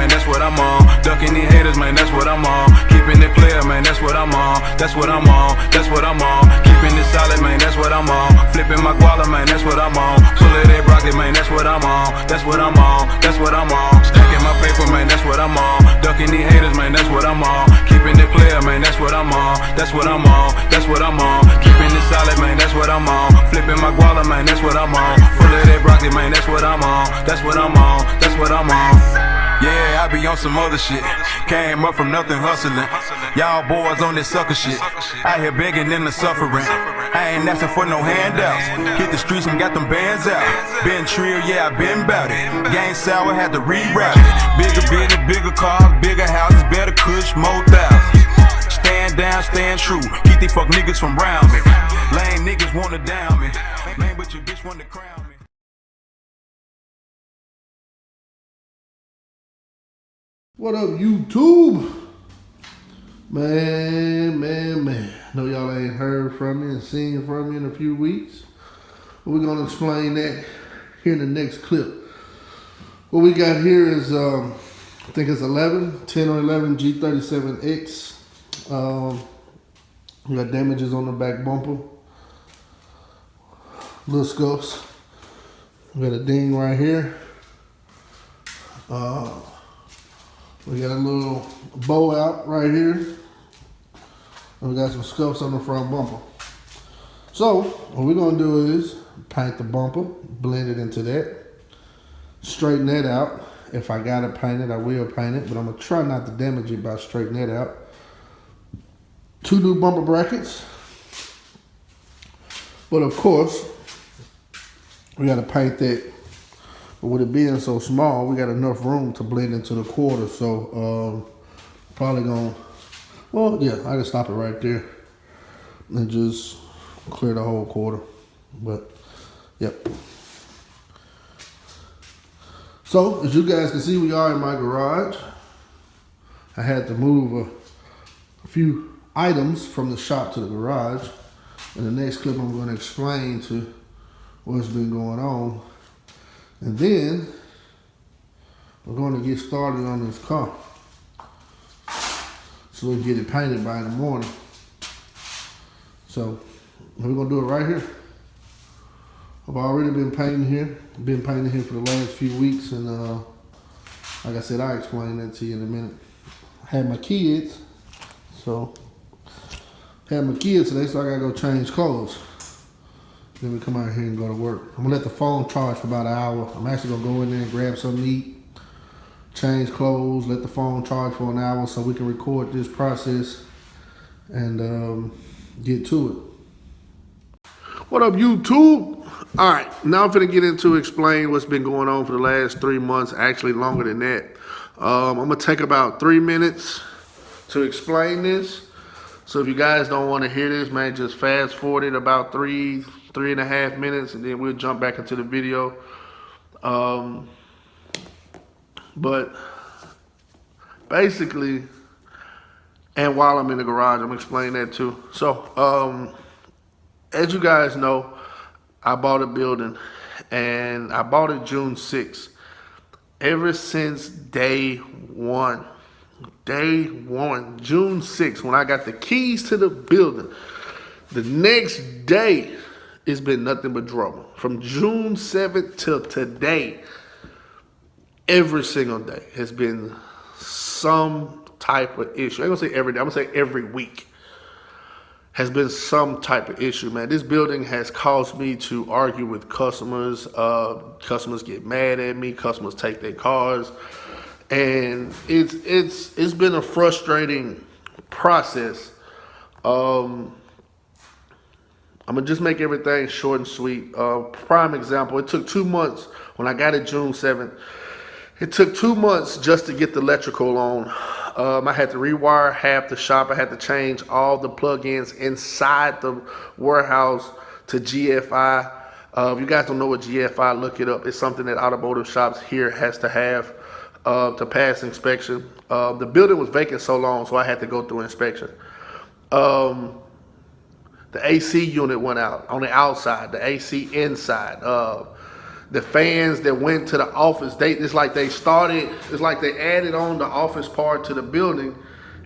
man, that's what I'm on. Ducking these haters, man, that's what I'm on. Keeping it clear, man, that's what I'm on. That's what I'm on, that's what I'm on. Keeping it solid, man, that's what I'm on. Flipping my guala, man, that's what I'm on. Full of that broccoli, man, that's what I'm on. That's what I'm on, that's what I'm on. Stacking my paper, man, that's what I'm on. Ducking these haters, man, that's what I'm on. Keeping it clear, man, that's what I'm on. That's what I'm on, that's what I'm on. Keeping it solid, man, that's what I'm on. Flipping my guala, man, that's what I'm on. Full of that broccoli, man, that's what I'm on. That's what I'm on, that's what I'm on. Yeah, I be on some other shit. Came up from nothing hustling. Y'all boys on this sucker shit. Out here begging them to suffering. I ain't asking for no handouts. Hit the streets and got them bands out. Been trill, yeah, I been bout it. Gang sour, had to reroute it. Bigger business, bigger cars, bigger houses, better kush, more thousands. Stand down, stand true. Keep these fuck niggas from round me. Lame niggas wanna down me. Man, but your bitch wanna crown me. What up, YouTube? Man. Know y'all ain't heard from me and seen from me in a few weeks. But we're gonna explain that here in the next clip. What we got here is, I think it's 10 or 11 G37x. We got damages on the back bumper. Little scuffs. We got a ding right here. We got a little bow out right here. And we got some scuffs on the front bumper. So, what we're gonna do is paint the bumper, blend it into that, straighten that out. If I gotta paint it, I will paint it, but I'm gonna try not to damage it by straightening that out. 2 new bumper brackets. But of course, we gotta paint that. But with it being so small, we got enough room to blend into the quarter. So probably gonna, well, yeah, I can stop it right there and just clear the whole quarter. But yep. So as you guys can see, we are in my garage. I had to move a few items from the shop to the garage. In the next clip, I'm going to explain to what's been going on. And then we're going to get started on this car so we can get it painted by the morning. So we're going to do it right here. I've already been painting here. Been painting here for the last few weeks, and like I said, I'll explain that to you in a minute. I had my kids, today, so I gotta go change clothes. Then we come out here and go to work. I'm gonna let the phone charge for about an hour. I'm actually gonna go in there and grab something to eat, change clothes, let the phone charge for an hour so we can record this process and get to it. What up, YouTube? All right, now I'm gonna get into explain what's been going on for the last 3 months, actually longer than that. I'm gonna take about 3 minutes to explain this. So if you guys don't want to hear this, man, just fast forward it about 3.5 minutes, and then we'll jump back into the video. But basically, and while I'm in the garage, I'm gonna explain that too. So as you guys know, I bought a building, and I bought it June 6th. Ever since day one, June 6th, when I got the keys to the building, the next day, it's been nothing but drama. From June 7th till today, every single day has been some type of issue. I ain't gonna say every day, I'm gonna say every week has been some type of issue, man. This building has caused me to argue with customers. Customers get mad at me. Customers take their cars. And it's been a frustrating process. I'm gonna just make everything short and sweet. Prime example, it took 2 months when I got it June 7th. It took 2 months just to get the electrical on. I had to rewire half the shop. I had to change all the plugins inside the warehouse to GFI. If you guys don't know what GFI, look it up. It's something that automotive shops here has to have to pass inspection. The building was vacant so long, so I had to go through inspection. The AC unit went out on the outside, the AC inside. the fans that went to the office, it's like they added on the office part to the building,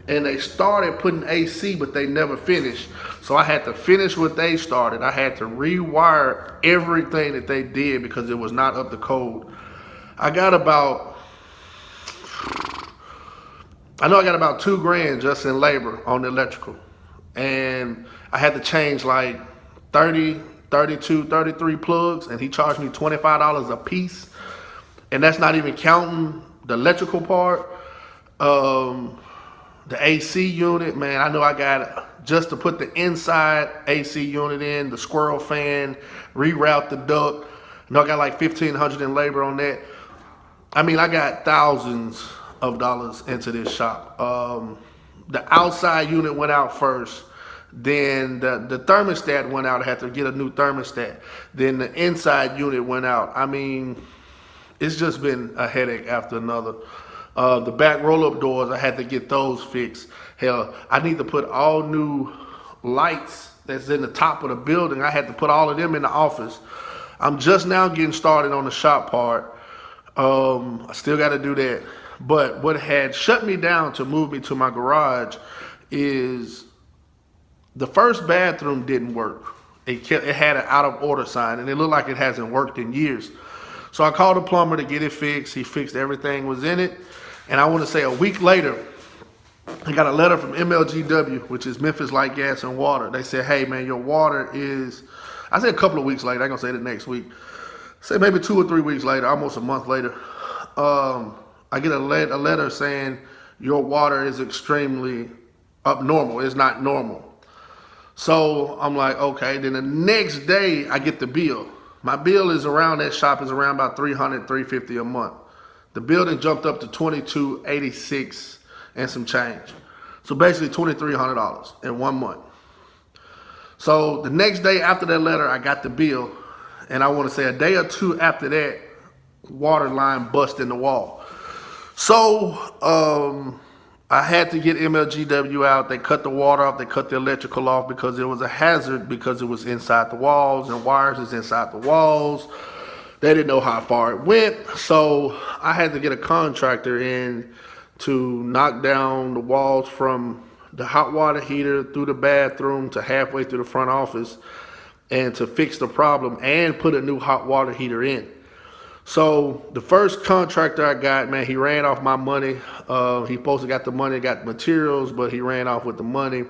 and they started putting AC, but they never finished. So I had to finish what they started. I had to rewire everything that they did because it was not up to code. I got about $2,000 just in labor on the electrical. And I had to change like 30, 32, 33 plugs, and he charged me $25 a piece. And that's not even counting the electrical part. The AC unit, man, I know I got, just to put the inside AC unit in, the squirrel fan, reroute the duct. I know I got like $1,500 in labor on that. I mean, I got thousands of dollars into this shop. The outside unit went out first. Then the thermostat went out. I had to get a new thermostat. Then the inside unit went out. I mean, it's just been a headache after another. The back roll-up doors, I had to get those fixed. Hell, I need to put all new lights that's in the top of the building. I had to put all of them in the office. I'm just now getting started on the shop part. I still got to do that. But what had shut me down to move me to my garage is the first bathroom didn't work. It had an out of order sign, and it looked like it hasn't worked in years. So I called the plumber to get it fixed. He fixed everything was in it. And I want to say a week later, I got a letter from MLGW, which is Memphis Light, Gas, and Water. They said, hey, man, your water is, I said a couple of weeks later. I'm going to say the next week. Say maybe 2 or 3 weeks later, almost a month later. I get a letter saying your water is extremely abnormal. It's not normal. So I'm like, okay. Then the next day I get the bill. My bill is around, that shop is around about $300, $350 a month. The building jumped up to $2,286 and some change. So basically $2,300 in 1 month. So the next day after that letter, I got the bill. And I want to say a day or two after that, water line bust in the wall. So I had to get MLGW out. They cut the water off. They cut the electrical off because it was a hazard, because it was inside the walls and wires is inside the walls. They didn't know how far it went. So I had to get a contractor in to knock down the walls from the hot water heater through the bathroom to halfway through the front office, and to fix the problem and put a new hot water heater in. So the first contractor I got, man, he ran off my money. He supposed to got the money, got the materials, but he ran off with the money.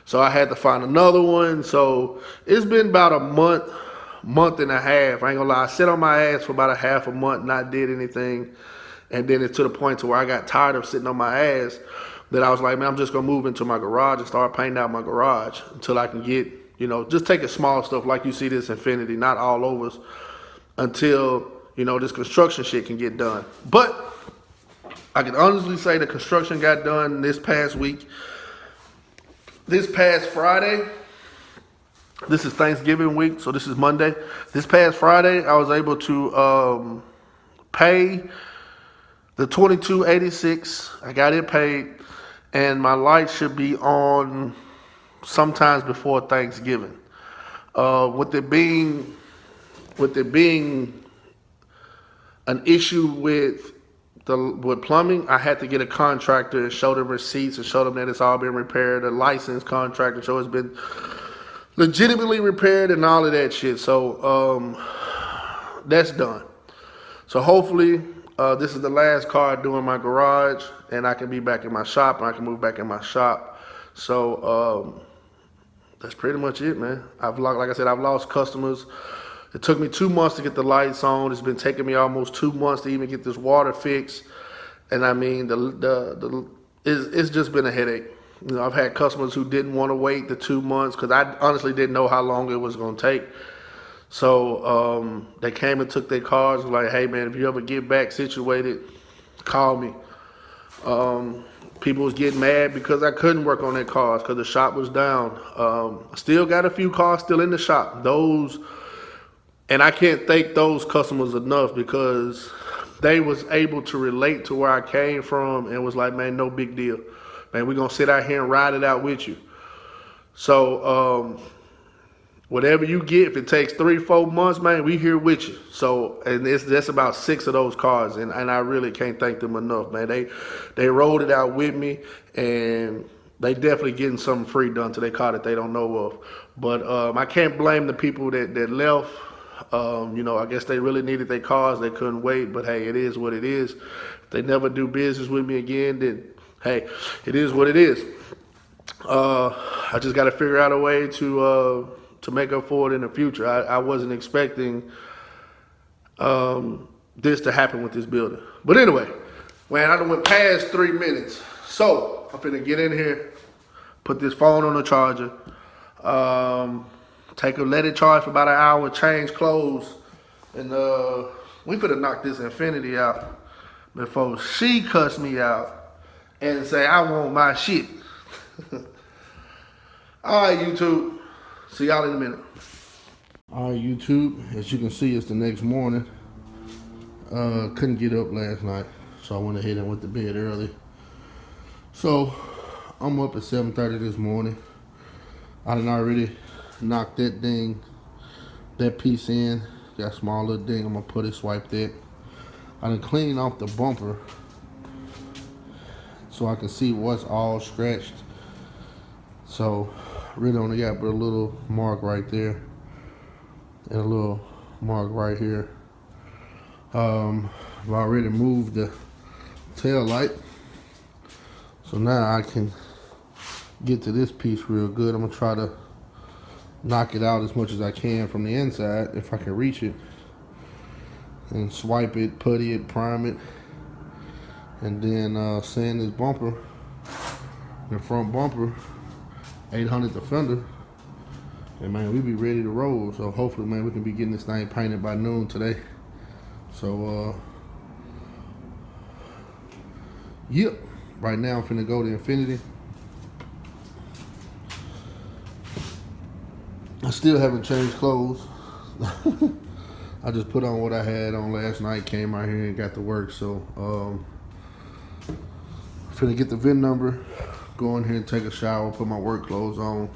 So I had to find another one. So it's been about a month and a half. I ain't gonna lie, I sat on my ass for about a half a month, not did anything. And then it's to the point to where I got tired of sitting on my ass that I was like, man, I'm just gonna move into my garage and start painting out my garage until I can get, just taking small stuff like you see this Infinti, not all overs, until, this construction shit can get done. But I can honestly say the construction got done this past week. This past Friday, this is Thanksgiving week, so this is Monday. This past Friday, I was able to pay the $22.86. I got it paid, and my lights should be on sometimes before Thanksgiving. With it being an issue with plumbing, I had to get a contractor and show them receipts and show them that it's all been repaired. A licensed contractor, so it's been legitimately repaired and all of that shit. So that's done. So hopefully this is the last car doing my garage, and I can be back in my shop, and I can move back in my shop. So that's pretty much it, man. Like I said, I've lost customers. It took me 2 months to get the lights on. It's been taking me almost 2 months to even get this water fixed. And I mean, it's just been a headache. I've had customers who didn't want to wait the 2 months because I honestly didn't know how long it was going to take. So they came and took their cars. Like, hey man, if you ever get back situated, call me. People was getting mad because I couldn't work on their cars because the shop was down. Still got a few cars still in the shop. And I can't thank those customers enough because they was able to relate to where I came from and was like, man, no big deal. Man, we're going to sit out here and ride it out with you. So Whatever you get, if it takes 3-4 months, man, we here with you. So, and that's about 6 of those cars, and I really can't thank them enough, man. They rolled it out with me, and they definitely getting something free done to their car that they don't know of. But I can't blame the people that left. You know, I guess they really needed their cars. They couldn't wait, but hey, it is what it is. If they never do business with me again, then hey, it is what it is. I just got to figure out a way to make up for it in the future. I wasn't expecting this to happen with this building. But anyway, man, I done went past 3 minutes. So I'm finna get in here, put this phone on the charger, let it charge for about an hour, change clothes, and we finna knock this Infiniti out before she cuss me out and say I want my shit. All right, YouTube. See y'all in a minute. All right, YouTube. As you can see, it's the next morning. Couldn't get up last night, so I went ahead and went to bed early. So I'm up at 7:30 this morning. I done already knocked that piece in. That small little ding, I'm gonna put it, swipe that. I done cleaned off the bumper so I can see what's all scratched. So really only got but a little mark right there and a little mark right here. I've already moved the tail light, so now I can get to this piece real good. I'm gonna try to knock it out as much as I can from the inside if I can reach it, and swipe it, putty it, prime it, and then sand this bumper, the front bumper, 800 the fender, and man, we be ready to roll. So hopefully, man, we can be getting this thing painted by noon today. So yep, right now I'm finna go to Infiniti. I still haven't changed clothes. I just put on what I had on last night, came out here and got to work. So finna get the VIN number, go in here and take a shower, put my work clothes on.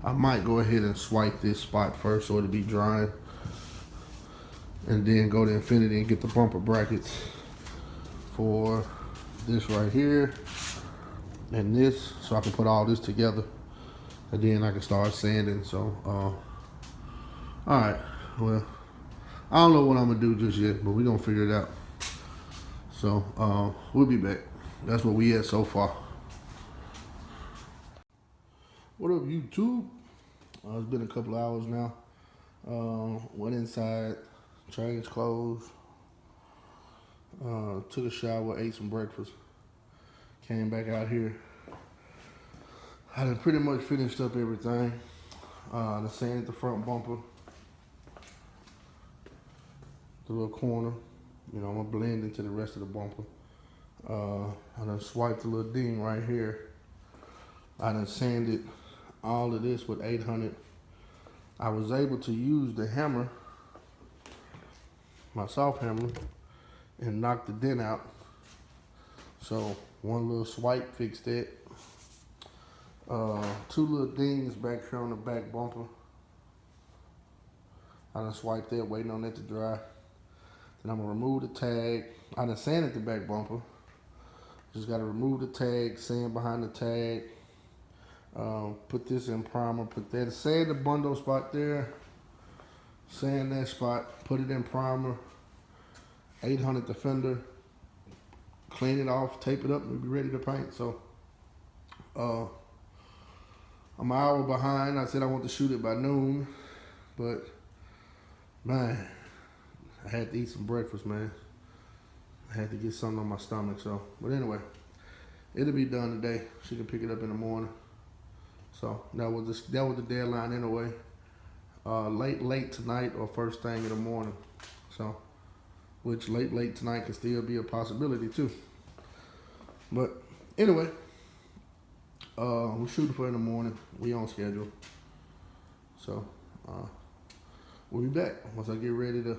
I might go ahead and swipe this spot first so it'll be drying, and then go to Infiniti and get the bumper brackets for this right here and this, so I can put all this together, and then I can start sanding. So alright, well, I don't know what I'm gonna do just yet, but we're gonna figure it out. So we'll be back. That's what we at so far. What up, YouTube? It's been a couple hours now. Went inside, changed clothes, took a shower, ate some breakfast, came back out here. I done pretty much finished up everything. I sanded the front bumper, the little corner. You know, I'm gonna blend into the rest of the bumper. I done swiped the little ding right here. I done sanded all of this with 800. I was able to use the hammer, my soft hammer, and knock the dent out. So one little swipe fixed that. Two little dings back here on the back bumper. I done swiped that, waiting on that to dry. Then I'm gonna remove the tag. I done sanded the back bumper. Just gotta remove the tag, sand behind the tag. Put this in primer, put that, sand the bundle spot there, sand that spot, put it in primer, 800 the fender, clean it off, tape it up, and be ready to paint. So I'm an hour behind. I said I want to shoot it by noon, but man, I had to eat some breakfast, man. I had to get something on my stomach. So, but anyway, it'll be done today. She can pick it up in the morning. So that was the deadline anyway. Late tonight or first thing in the morning. So, which late tonight can still be a possibility too. But anyway, we're shooting for in the morning. We on schedule. So we'll be back once I get ready to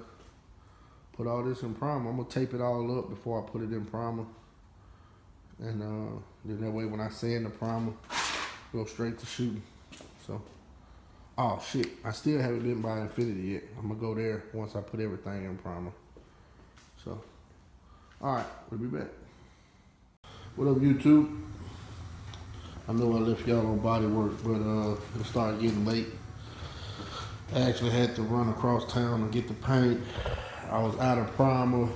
put all this in primer. I'm gonna tape it all up before I put it in primer, and then that way when I sand the primer, go straight to shooting. So, oh shit, I still haven't been by Infinti yet. I'm gonna go there once I put everything in primer. So, all right, we'll be back. What up, YouTube? I know I left y'all on body work, but it started getting late. I actually had to run across town and get the paint. I was out of primer.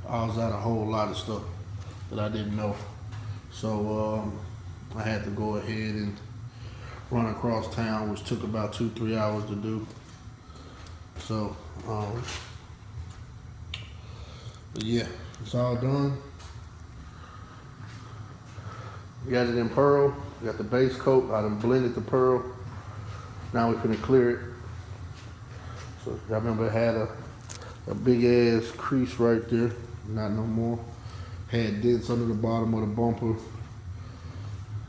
I was out a whole lot of stuff that I didn't know. So I had to go ahead and run across town, which took about 2-3 hours to do. So, but yeah, it's all done. Got it in pearl. Got the base coat. I done blended the pearl. Now we're finna clear it. So I remember it had a big ass crease right there. Not no more. Had dents under the bottom of the bumper.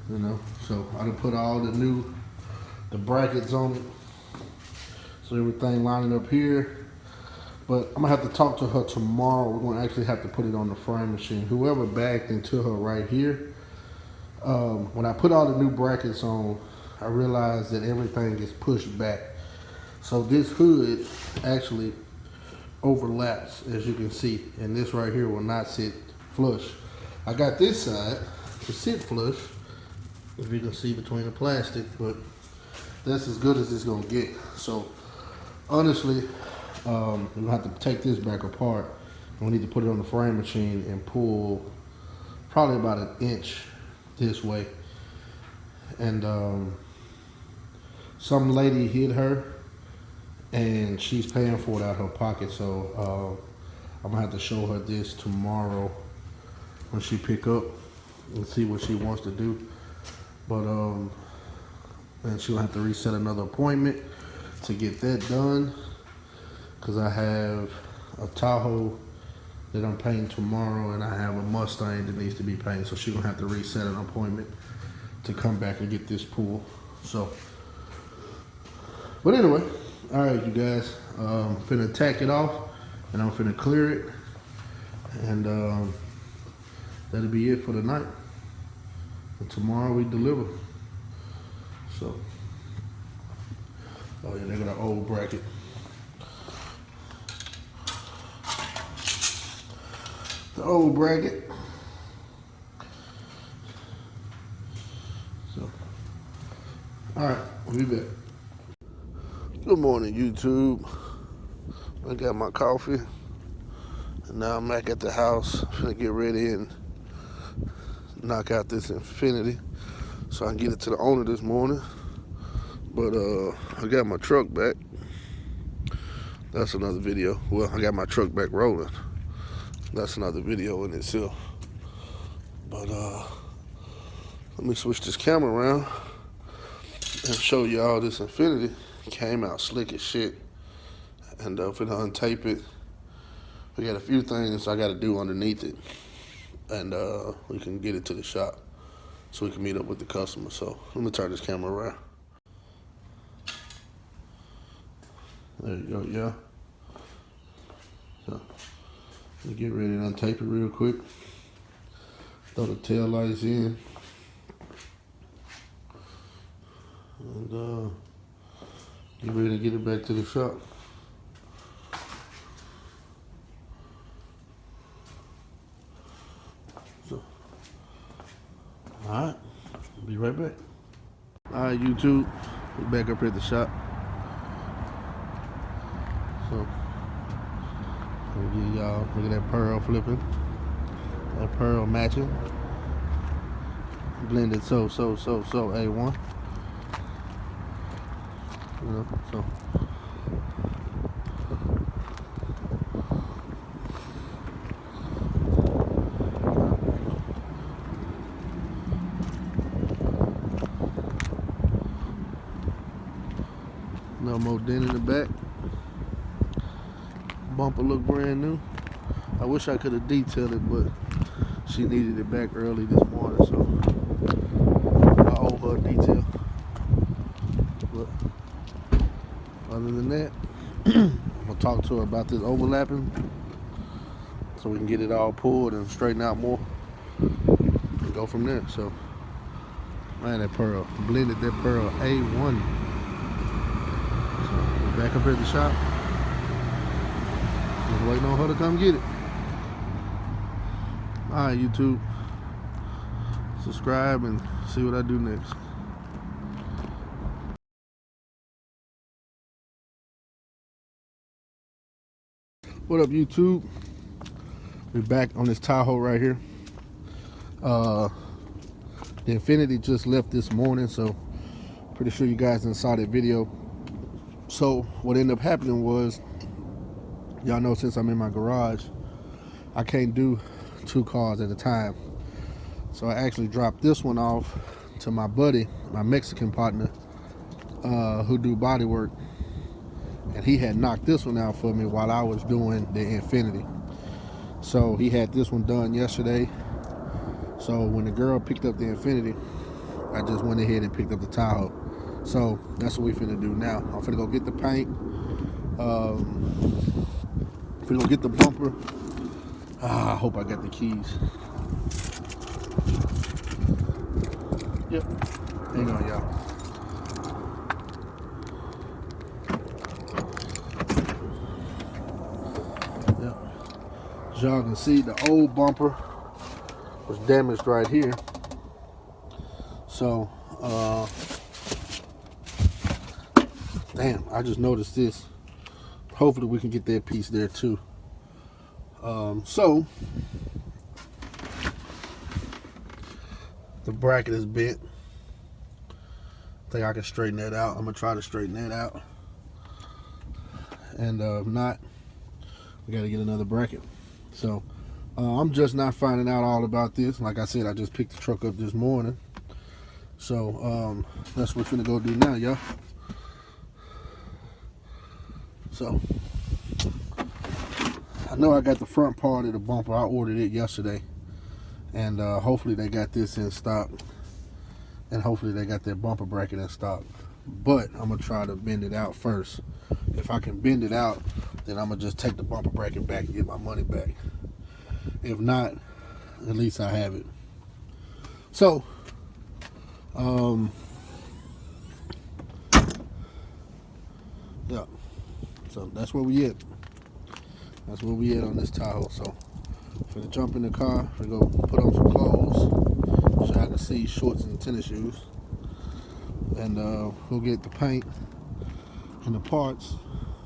You know, so I done put all the brackets on it. So everything lining up here. But I'm gonna have to talk to her tomorrow. We're gonna actually have to put it on the frame machine. Whoever backed into her right here, when I put all the new brackets on, I realized that everything gets pushed back. So this hood actually overlaps, as you can see, and this right here will not sit flush. I got this side to sit flush, if you can see between the plastic, but that's as good as it's gonna get. So honestly, we're gonna have to take this back apart, and we need to put it on the frame machine and pull probably about 1 inch this way. And some lady hit her, and she's paying for it out of her pocket. So I'm gonna have to show her this tomorrow when she pick up and see what she wants to do. But and she'll have to reset another appointment to get that done, because I have a Tahoe that I'm painting tomorrow, and I have a Mustang that needs to be painted. So she's gonna have to reset an appointment to come back and get this pool. So, but anyway, all right, you guys, finna tack it off, and I'm finna clear it, and that'll be it for the night. And tomorrow we deliver. So, oh yeah, they got an old bracket. The old bracket. So, all right, we'll be back. Good morning, YouTube. I got my coffee, and now I'm back at the house. Gonna get ready and knock out this Infinti so I can get it to the owner this morning. But I got my truck back. That's another video. Well, I got my truck back rolling. That's another video in itself. But let me switch this camera around and show y'all this Infinti. Came out slick as shit. And finna untape it. We got a few things I gotta do underneath it. And we can get it to the shop so we can meet up with the customer. So let me turn this camera around. There you go, yeah. So let me get ready to untape it real quick. Throw the tail lights in. And get ready to get it back to the shop. So, all right, be right back. All right, YouTube, we're back up here at the shop. So, I'll give y'all, look at that pearl flipping. That pearl matching. Blended so A1. You know, so. No more dent in the back. Bumper look brand new. I wish I could have detailed it, but she needed it back early this morning, so I owe her a detail. But other than that, I'm gonna talk to her about this overlapping so we can get it all pulled and straighten out more and go from there. So Man, that pearl, blended that pearl A1. So we're back up here at the shop. Just waiting on her to come get it. Alright, YouTube. Subscribe and see what I do next. What up, YouTube? We're back on this Tahoe right here. The Infinti just left this morning, so pretty sure you guys done saw that video. So what ended up happening was, y'all know since I'm in my garage, I can't do 2 cars at a time. So I actually dropped this one off to my buddy, my Mexican partner, who do body work. And he had knocked this one out for me while I was doing the Infinti. So he had this one done yesterday. So when the girl picked up the Infinti, I just went ahead and picked up the Tahoe. So that's what we finna do now. I'm finna go get the paint. Finna go get the bumper. I hope I got the keys. Yep. Hang on, y'all. Yep. As y'all can see, the old bumper was damaged right here. So, damn, I just noticed this. Hopefully we can get that piece there too. So, the bracket is bent. I think I can straighten that out. I'm gonna try to straighten that out. And if not, we gotta get another bracket. So, I'm just not finding out all about this. Like I said, I just picked the truck up this morning. So, that's what we're gonna go do now, y'all. So, I know I got the front part of the bumper. I ordered it yesterday. And hopefully they got this in stock. And hopefully they got their bumper bracket in stock. But I'm gonna try to bend it out first. If I can bend it out, then I'm gonna just take the bumper bracket back and get my money back. If not, at least I have it. So, yeah. So that's where we at. That's where we at on this Tahoe. So, I'm gonna jump in the car. I'm gonna go put on some clothes, so I can see shorts and tennis shoes, and go get the paint and the parts.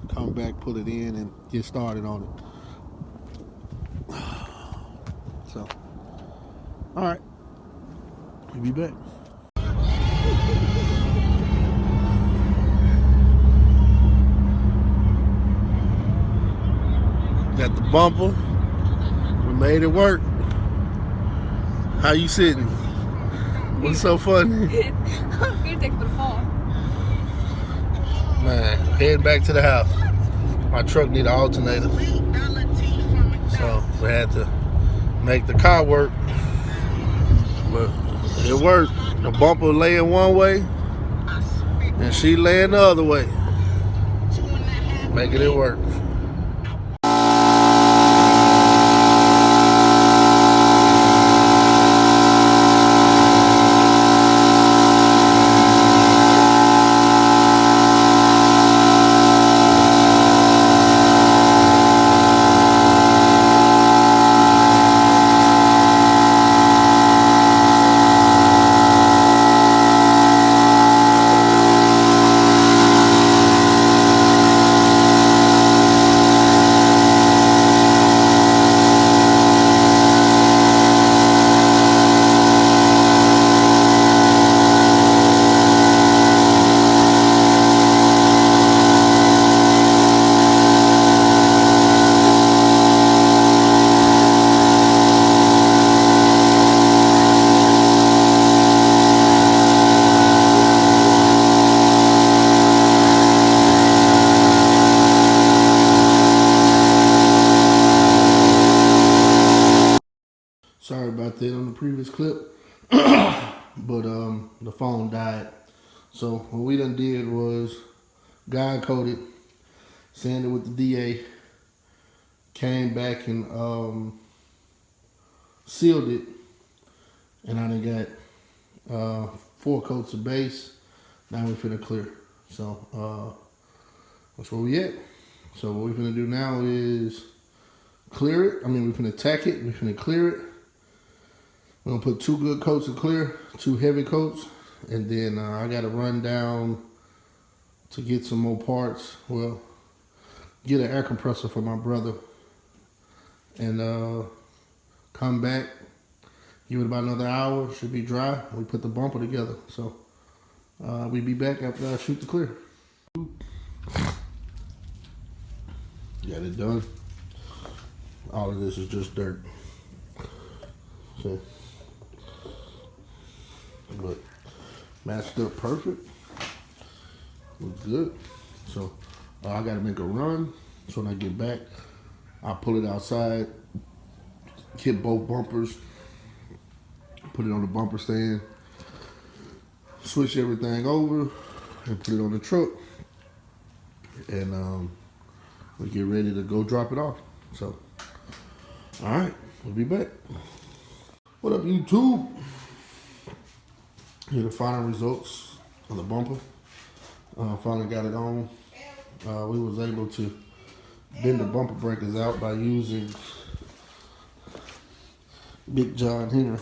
Come back, put it in, and get started on it. So, all right, we'll be back. Got the bumper. We made it work. How you sitting? What's so funny? I'm gonna take the fall. Man, heading back to the house. My truck need an alternator, so we had to make the car work. But it worked. The bumper laying one way, and she laying the other way, making it work. Sorry about that on the previous clip, but the phone died. So what we done did was guide coated, sanded with the DA, came back and sealed it, and I done got 4 coats of base. Now we finna clear. So that's where we at. So what we finna do now is clear it. I mean, we finna tack it. We finna clear it. We're gonna put 2 good coats of clear, 2 heavy coats, and then I gotta run down to get some more parts. Well, get an air compressor for my brother, and come back. Give it about another hour. Should be dry. We put the bumper together. So we'll be back after I shoot the clear. Got it done. All of this is just dirt. So, but matched up perfect. Looks good. So I gotta make a run. So when I get back, I'll pull it outside, hit both bumpers, put it on the bumper stand, switch everything over, and put it on the truck. And we get ready to go drop it off. So, all right, we'll be back. What up, YouTube? Here are the final results of the bumper. Finally got it on. We was able to bend the bumper breakers out by using Big John here.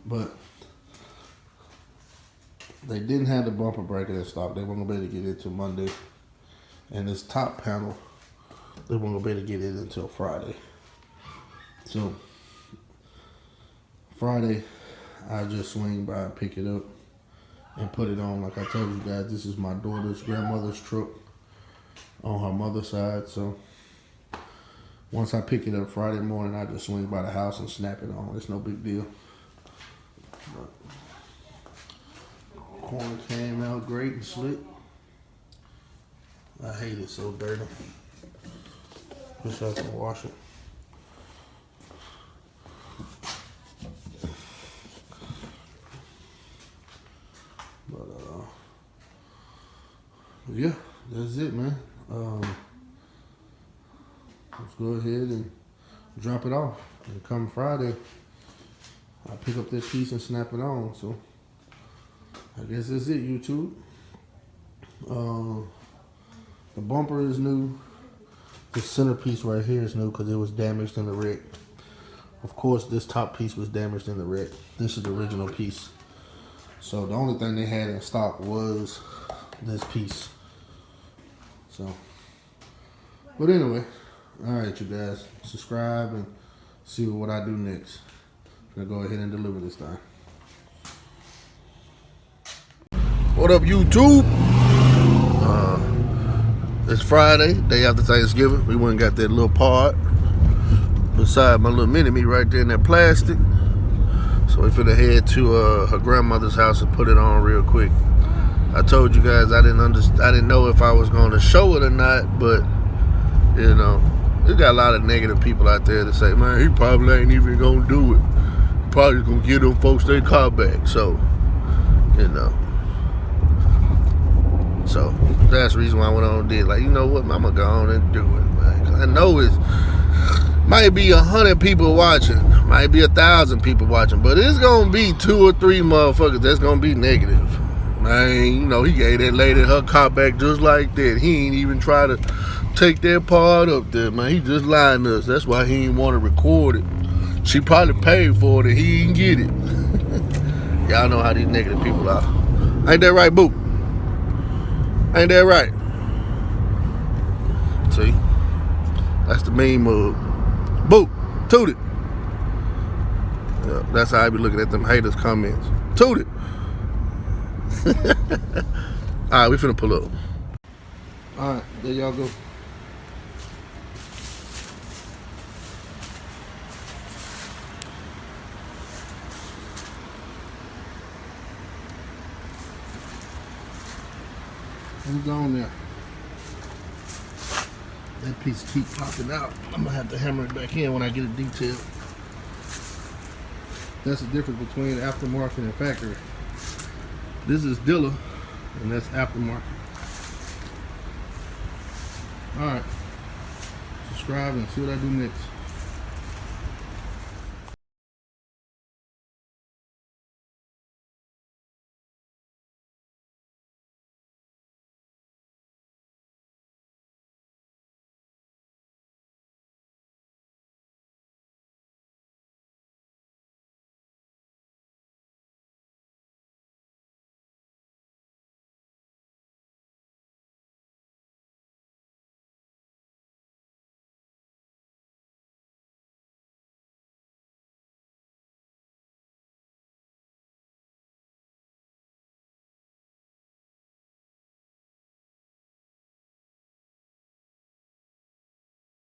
But they didn't have the bumper breaker in stock. They weren't gonna be able to get it until Monday. And this top panel, they weren't gonna be able to get it until Friday. So Friday, I just swing by, pick it up, and put it on. Like I told you guys, this is my daughter's grandmother's truck on her mother's side. So once I pick it up Friday morning, I just swing by the house and snap it on. It's no big deal. Corner came out great and slick. I hate it so dirty. Wish I could wash it. But yeah, that's it, man. Let's go ahead and drop it off. And come Friday, I'll pick up this piece and snap it on. So I guess that's it, YouTube. The bumper is new. The centerpiece right here is new because it was damaged in the wreck. Of course, this top piece was damaged in the wreck. This is the original piece. So the only thing they had in stock was this piece. So, but anyway, all right, you guys, subscribe and see what I do next. I'm gonna go ahead and deliver this time. What up, YouTube? It's Friday, day after Thanksgiving. We went and got that little part beside my little mini-me right there in that plastic. So we finna head to her grandmother's house and put it on real quick. I told you guys I didn't know if I was gonna show it or not, but you know, there's got a lot of negative people out there that say, man, he probably ain't even gonna do it. He probably gonna give them folks their car back. So, you know. So that's the reason why I went on and did. Like, you know what, I'm gonna go on and do it, man. 'Cause I know it's might be 100 people watching, might be 1,000 people watching, but it's gonna be 2 or 3 motherfuckers that's gonna be negative. Man, you know, he gave that lady her car back just like that. He ain't even try to take that part up there, man. He just lying to us. That's why he didn't want to record it. She probably paid for it and he didn't get it. Y'all know how these negative people are. Ain't that right, boo? Ain't that right? See? That's the mean move. Boo! Toot it! Yeah, that's how I be looking at them haters' comments. Toot it! Alright, we finna pull up. Alright, there y'all go. Who's on there? That piece keep popping out. I'm gonna have to hammer it back in when I get it detailed. That's the difference between aftermarket and factory. This is Dilla, and that's aftermarket. Alright. Subscribe and see what I do next.